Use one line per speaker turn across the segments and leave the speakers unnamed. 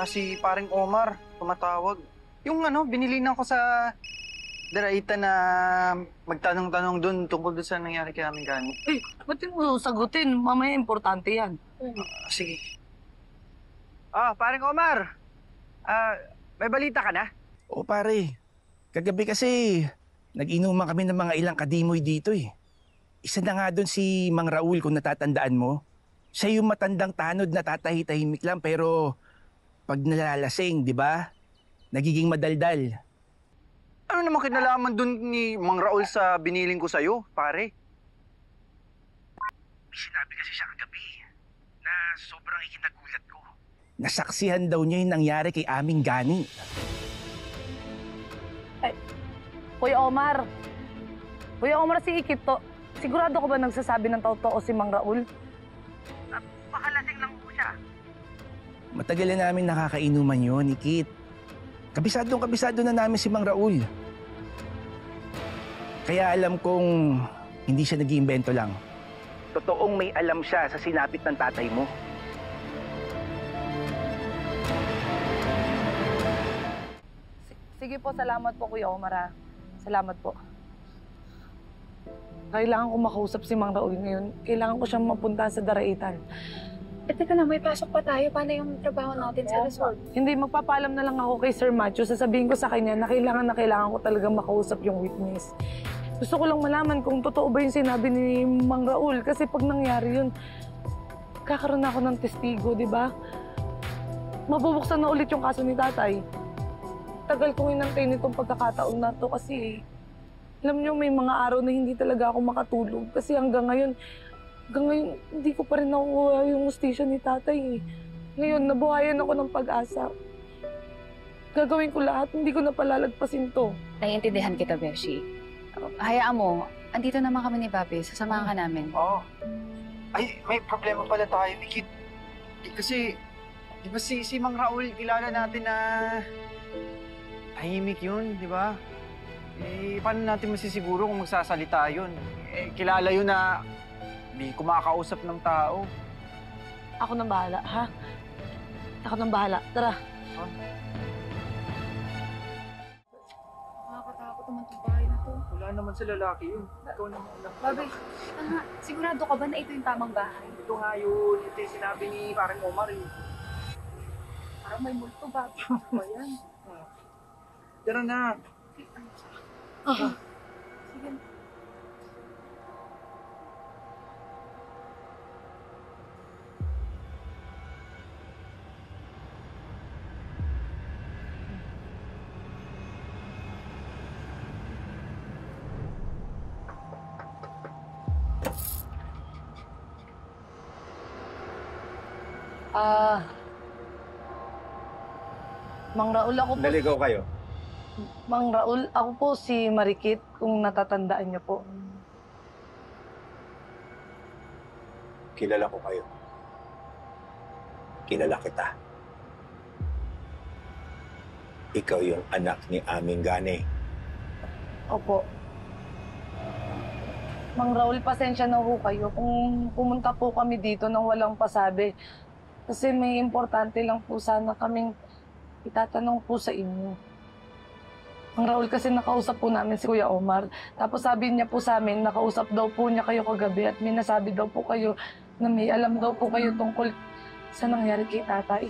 Si paring Omar, tumatawag. Yung binilinan ko sa Daraita na magtanong-tanong dun tungkol dun sa nangyari kay aming gani.
Ba't mo sagutin? Mamaya importante yan.
Sige. Paring Omar! May balita ka na?
O pare, kagabi kasi nag-inuman kami ng mga ilang kadimoy dito eh. Isa na nga doon si Mang Raul kung natatandaan mo. Siya yung matandang tanod na tatahi-tahimik lang pero pag nalalasing, di ba? Nagiging madaldal.
Ano naman kinalaman dun ni Mang Raul sa biniling ko sa'yo, pare?
May sinabi kasi siya kagabi na sobrang ikinagulat ko. Nasaksihan daw niya yung nangyari kay aming gani.
Kuya Omar si Ikito. Sigurado ko ba nagsasabi ng totoo si Mang Raul? Baka lasing lang po siya.
Matagal na namin nakakainuman yun, Ikit. Kabisado na namin si Mang Raul. Kaya alam kong hindi siya nag-iimbento lang. Totoong may alam siya sa sinapit ng tatay mo.
Sige po, salamat po Kuya Omar. Salamat po. Kailangan ko makausap si Mang Raul ngayon. Kailangan ko siyang mapunta sa Daraitan.
Teka na, may pasok pa tayo. Paano yung trabaho natin sa resort?
Hindi, magpapaalam na lang ako kay Sir Matthew. Sasabihin ko sa kanya na kailangan ko talaga makausap yung witness. Gusto ko lang malaman kung totoo ba yung sinabi ni Mang Raul. Kasi pag nangyari yun, kakaroon ako ng testigo, di ba? Mabubuksan na ulit yung kaso ni tatay. Tagal kong inantay nitong pagkakataon na to kasi alam niyo, may mga araw na hindi talaga ako makatulog. Kasi hanggang ngayon, hindi ko pa rin nakuha yung hustisya ni tatay. Ngayon, nabuhayan ako ng pag-asa. Gagawin ko lahat, hindi ko na palalagpasin to.
Naiintindihan kita, Beshi. Hayaan mo, andito naman kami ni Papi. Sasamahan ka namin.
Ay, may problema pala tayo, Ikit. Kasi, di ba si Mang Raul, kilala natin na tahimik yun, di ba? Paano natin masisiguro kung magsasalita yun? Kilala yun na di kumakausap ng tao.
Ako nang bahala, ha? Ako nang bahala. Tara.
Nakakatakot naman itong bahay na to.
Wala naman sa lalaki yun. Ikaw naman anak.
Babi, sigurado ka ba na ito yung tamang bahay?
Ito nga yun. Ito yung sinabi ni parang Omar eh.
Parang may multo, Babi. Ano ba yan?
Tara na.
Sige.
Mang Raul, ako po.
Naligaw kayo?
Mang Raul, ako po si Marikit, kung natatandaan niyo po.
Kilala ko kayo. Kilala kita. Ikaw yung anak ni aming gani.
Opo. Mang Raul, pasensya na ho kayo kung pumunta po kami dito nang walang pasabi. Kasi may importante lang po sana kaming itatanong po sa inyo. Mang Raul, kasi nakausap po namin si Kuya Omar. Tapos sabi niya po sa amin, nakausap daw po niya kayo kagabi at may nasabi daw po kayo na may alam daw po kayo tungkol sa nangyari kay tatay.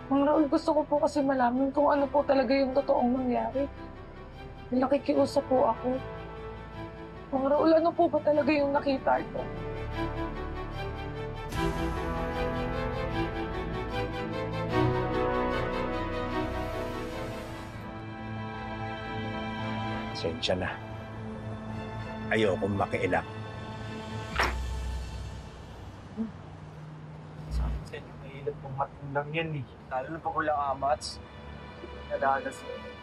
Mang Raul, gusto ko po kasi malaman kung ano po talaga yung totoong nangyari. May nakikiusap po ako. Mang Raul, ano po ba talaga yung nakita ito?
Pasensya na. Ayokong makialam.
Sabi sa inyo, mahilap pong matang lang yan eh. Lalo na pag walang amats. Nadalas eh.